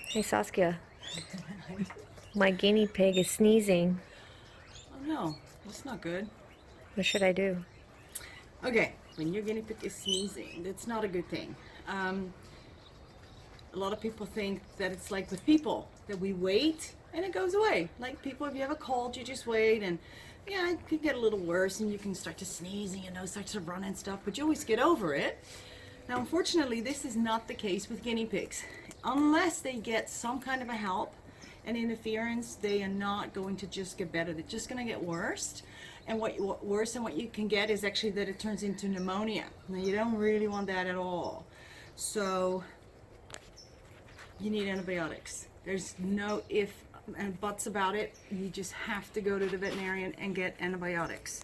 Hey Saskia, my guinea pig is sneezing. Oh no, that's not good. What should I do? Okay, when your guinea pig is sneezing, that's not a good thing. A lot of people think that it's like with people, that we wait and it goes away. Like people, if you have a cold, you just wait and yeah, it could get a little worse and you can start to sneeze and your nose starts to run and stuff, but you always get over it. Now, unfortunately, this is not the case with guinea pigs. Unless they get some kind of a help and interference, they are not going to just get better. They're just going to get worse. And what worse than what you can get is actually that it turns into pneumonia. Now, you don't really want that at all. So you need antibiotics. There's no if and buts about it. You just have to go to the veterinarian and get antibiotics.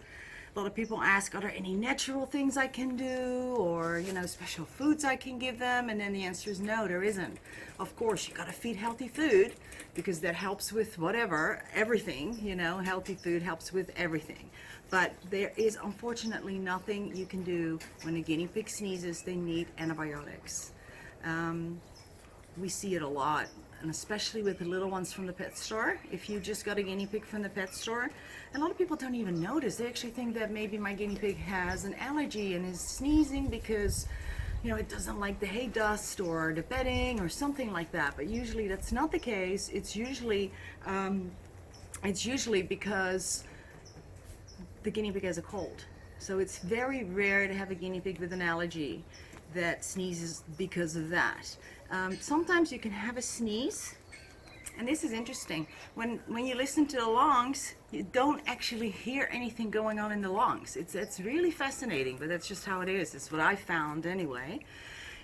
A lot of people ask, are there any natural things I can do, or special foods I can give them? And then the answer is no, there isn't. Of course, you gotta feed healthy food because that helps with whatever, everything. Healthy food helps with everything. But there is unfortunately nothing you can do when a guinea pig sneezes. They need antibiotics. We see it a lot, and especially with the little ones from the pet store. If you just got a guinea pig from the pet store, a lot of people don't even notice. They actually think that maybe my guinea pig has an allergy and is sneezing because it doesn't like the hay dust or the bedding or something like that. But usually that's not the case. It's usually because the guinea pig has a cold. So it's very rare to have a guinea pig with an allergy that sneezes because of that. Sometimes you can have a sneeze, and this is interesting. When you listen to the lungs, you don't actually hear anything going on in the lungs. It's really fascinating, but that's just how it is. It's what I found anyway,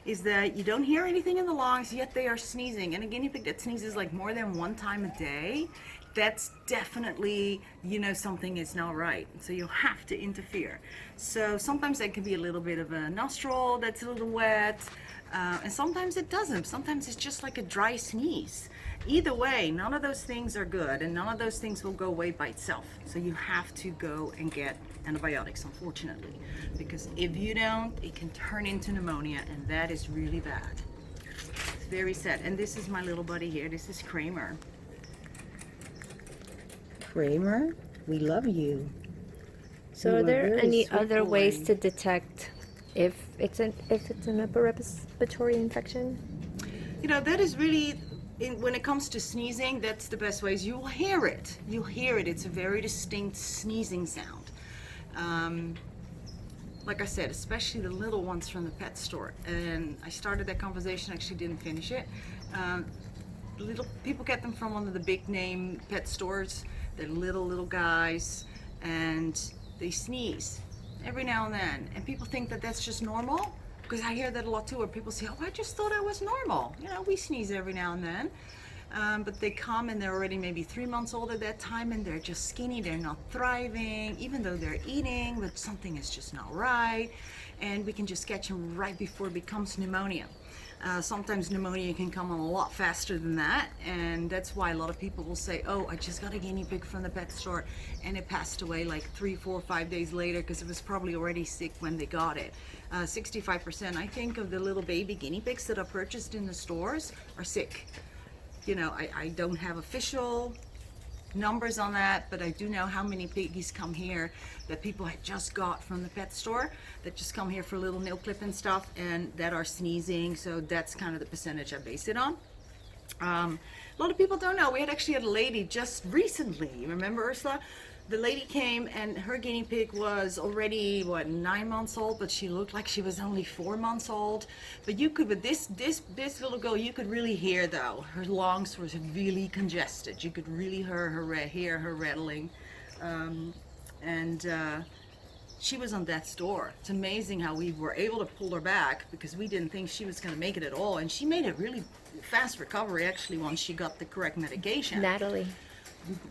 is that you don't hear anything in the lungs, yet they are sneezing. And a guinea pig that sneezes like more than one time a day, that's definitely, something is not right. So you have to interfere. So sometimes that can be a little bit of a nostril that's a little wet, and sometimes it doesn't. Sometimes it's just like a dry sneeze. Either way, none of those things are good, and none of those things will go away by itself. So you have to go and get antibiotics, unfortunately, because if you don't, it can turn into pneumonia, and that is really bad. It's very sad. And this is my little buddy here. This is Kramer. Kramer, we love you. So are there any other ways to detect if it's an upper respiratory infection? That is really, when it comes to sneezing, that's the best way. You'll hear it. You'll hear it. It's a very distinct sneezing sound. Like I said, especially the little ones from the pet store. And I started that conversation, actually didn't finish it. Little people get them from one of the big name pet stores. They're little guys, and they sneeze every now and then. And people think that that's just normal, because I hear that a lot too, where people say, oh, I just thought I was normal. We sneeze every now and then. But they come and they're already maybe 3 months old at that time, and they're just skinny, they're not thriving, even though they're eating, but something is just not right. And we can just catch them right before it becomes pneumonia. Sometimes pneumonia can come on a lot faster than that, and that's why a lot of people will say, oh, I just got a guinea pig from the pet store and it passed away like 3, 4, 5 days later because it was probably already sick when they got it. 65% I think of the little baby guinea pigs that are purchased in the stores are sick. I don't have official numbers on that, but I do know how many piggies come here that people had just got from the pet store, that just come here for a little nail clip and stuff, and that are sneezing. So that's kind of the percentage I base it on. A lot of people don't know. We had actually had a lady just recently, you remember Ursula? The lady came and her guinea pig was already 9 months old, but she looked like she was only 4 months old. But you could, with this little girl, you could really hear though, her lungs were really congested. You could really hear her rattling, and she was on death's door. It's amazing how we were able to pull her back because we didn't think she was going to make it at all, and she made a really fast recovery actually once she got the correct medication. Natalie.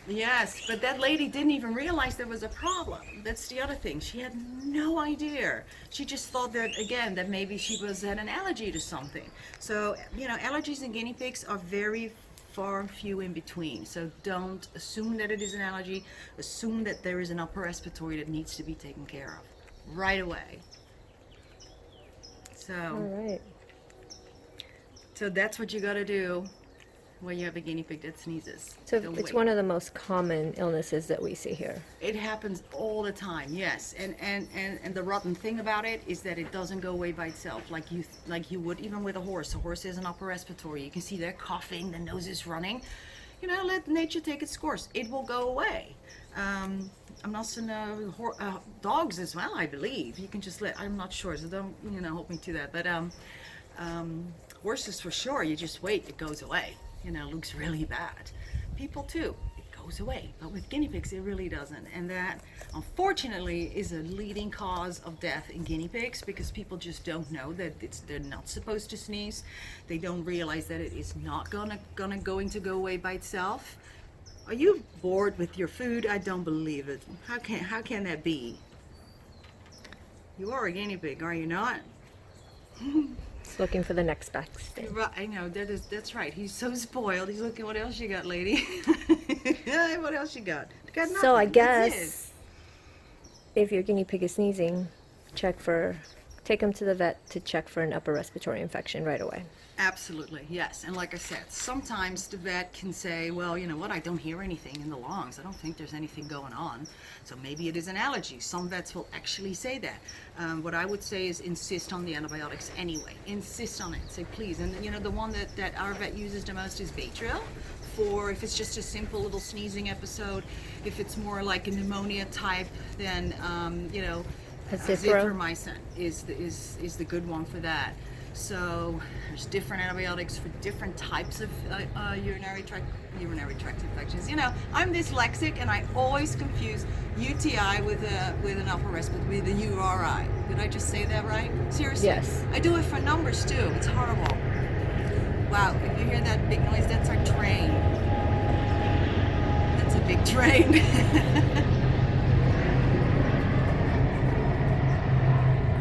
Yes, but that lady didn't even realize there was a problem. That's the other thing. She had no idea. She just thought that, again, that maybe she had an allergy to something. So, allergies in guinea pigs are very far and few in between. So don't assume that it is an allergy. Assume that there is an upper respiratory that needs to be taken care of right away. So. All right. So that's what you got to do when you have a guinea pig that sneezes. So Don't it's wait. one of the most common illnesses that we see here. It happens all the time, yes. And the rotten thing about it is that it doesn't go away by itself, like you would even with a horse. A horse has an upper respiratory. You can see they're coughing, the nose is running. You know, let nature take its course. It will go away. I'm also dogs as well, I believe. You can just I'm not sure, so don't hold me to that. But horses for sure. You just wait, it goes away. Looks really bad. People too, it goes away. But with guinea pigs, it really doesn't. And that, unfortunately, is a leading cause of death in guinea pigs because people just don't know that they're not supposed to sneeze. They don't realize that it is not going to go away by itself. Are you bored with your food? I don't believe it. How can that be? You are a guinea pig, are you not? It's looking for the next best thing. Right, I know, that's right. He's so spoiled. He's looking, what else you got, lady? What else you got? Got So I nothing. That's guess if your guinea pig is sneezing, take them to the vet to check for an upper respiratory infection right away. Absolutely, yes. And like I said, sometimes the vet can say, well, you know what, I don't hear anything in the lungs. I don't think there's anything going on. So maybe it is an allergy. Some vets will actually say that. What I would say is insist on the antibiotics anyway. Insist on it. Say please. And the one that our vet uses the most is Baytril. For if it's just a simple little sneezing episode. If it's more like a pneumonia type, then azithromycin is the good one for that. So there's different antibiotics for different types of urinary tract infections. I'm dyslexic and I always confuse UTI with an upper respiratory, with a URI. Did I just say that right? Seriously? Yes. I do it for numbers too. It's horrible. Wow, if you hear that big noise, that's our train. That's a big train.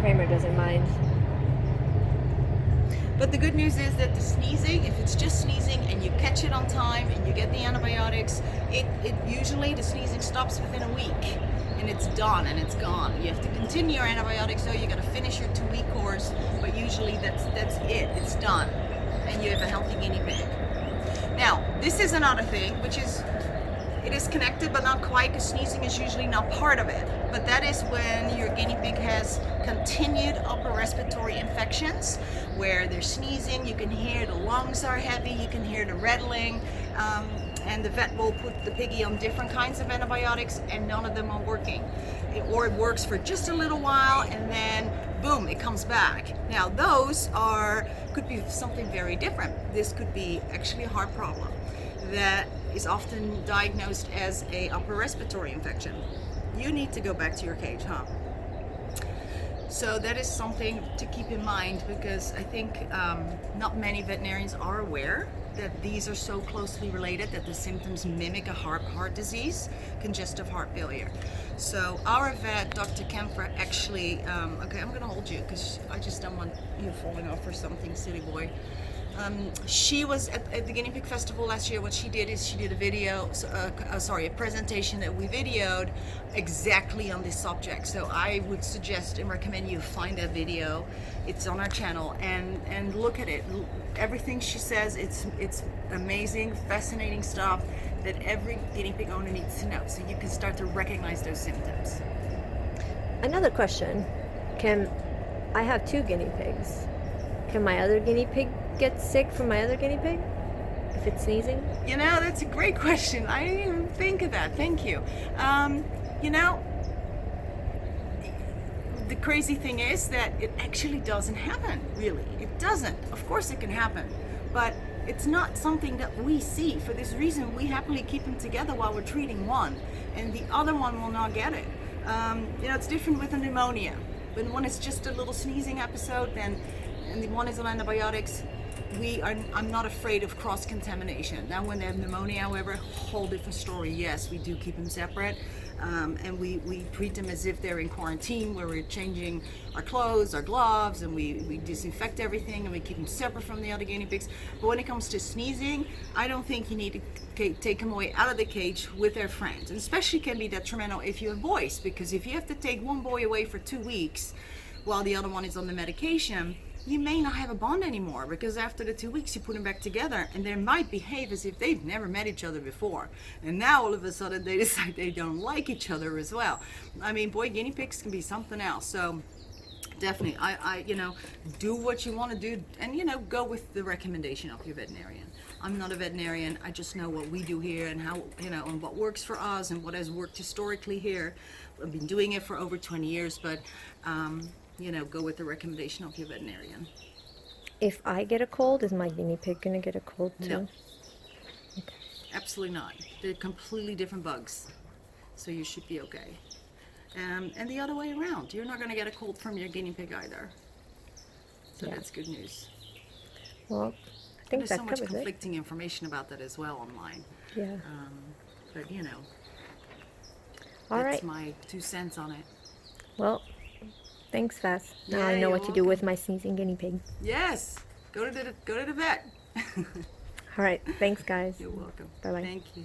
Kramer doesn't mind. But the good news is that the sneezing, if it's just sneezing and you catch it on time and you get the antibiotics, it usually the sneezing stops within a week and it's done and it's gone. You have to continue your antibiotics, so you got to finish your 2-week course, but usually that's it. It's done, and you have a healthy guinea pig. Now, this is another thing, which is it is connected but not quite, because sneezing is usually not part of it. But that is when your guinea pig has continued upper respiratory infections, where they're sneezing, you can hear the lungs are heavy, you can hear the rattling, and the vet will put the piggy on different kinds of antibiotics and none of them are working. Or it works for just a little while and then boom, it comes back. Now those could be something very different. This could be actually a heart problem that is often diagnosed as a upper respiratory infection. You need to go back to your cage, huh? So that is something to keep in mind, because I think not many veterinarians are aware that these are so closely related, that the symptoms mimic a heart disease, congestive heart failure. So our vet, Dr. Kemper, actually, okay, I'm gonna hold you because I just don't want you falling off or something, silly boy. She was at the Guinea Pig Festival last year. What she did is she did a video, a presentation that we videoed exactly on this subject. So I would suggest and recommend you find that video. It's on our channel and look at it. Everything she says, it's amazing, fascinating stuff that every guinea pig owner needs to know, so you can start to recognize those symptoms. Another question: I have 2 guinea pigs? Can my other guinea pig get sick from my other guinea pig if it's sneezing? That's a great question. I didn't even think of that. Thank you. The crazy thing is that it actually doesn't happen, really. It doesn't. Of course it can happen, but it's not something that we see. For this reason, we happily keep them together while we're treating one, and the other one will not get it. It's different with a pneumonia. When one is just a little sneezing episode, and the one is on antibiotics, I'm not afraid of cross-contamination. Now when they have pneumonia, however, whole different story. Yes, we do keep them separate, and we treat them as if they're in quarantine, where we're changing our clothes, our gloves, and we disinfect everything, and we keep them separate from the other guinea pigs. But when it comes to sneezing, I don't think you need to take them away out of the cage with their friends. And especially can be detrimental if you have boys, because if you have to take one boy away for 2 weeks, while the other one is on the medication, you may not have a bond anymore, because after the 2 weeks you put them back together and they might behave as if they've never met each other before, and now all of a sudden they decide they don't like each other as well. I mean, boy, guinea pigs can be something else. So definitely, I do what you want to do, and go with the recommendation of your veterinarian. I'm not a veterinarian. I just know what we do here and how, and what works for us and what has worked historically here. I've been doing it for over 20 years, but go with the recommendation of your veterinarian. If I get a cold, is my guinea pig gonna get a cold too? No. Okay. Absolutely not. They're completely different bugs, so you should be okay. And the other way around, you're not gonna get a cold from your guinea pig either. So that's good news. Well, I think There's that so much covers it. conflicting information about that as well online. Yeah. But All that's right. my 2 cents on it. Well, thanks, Fast. Now Yeah, I know you're what to do with my sneezing guinea pig. Yes, go to the vet. All right. Thanks, guys. You're welcome. Bye-bye. Thank you.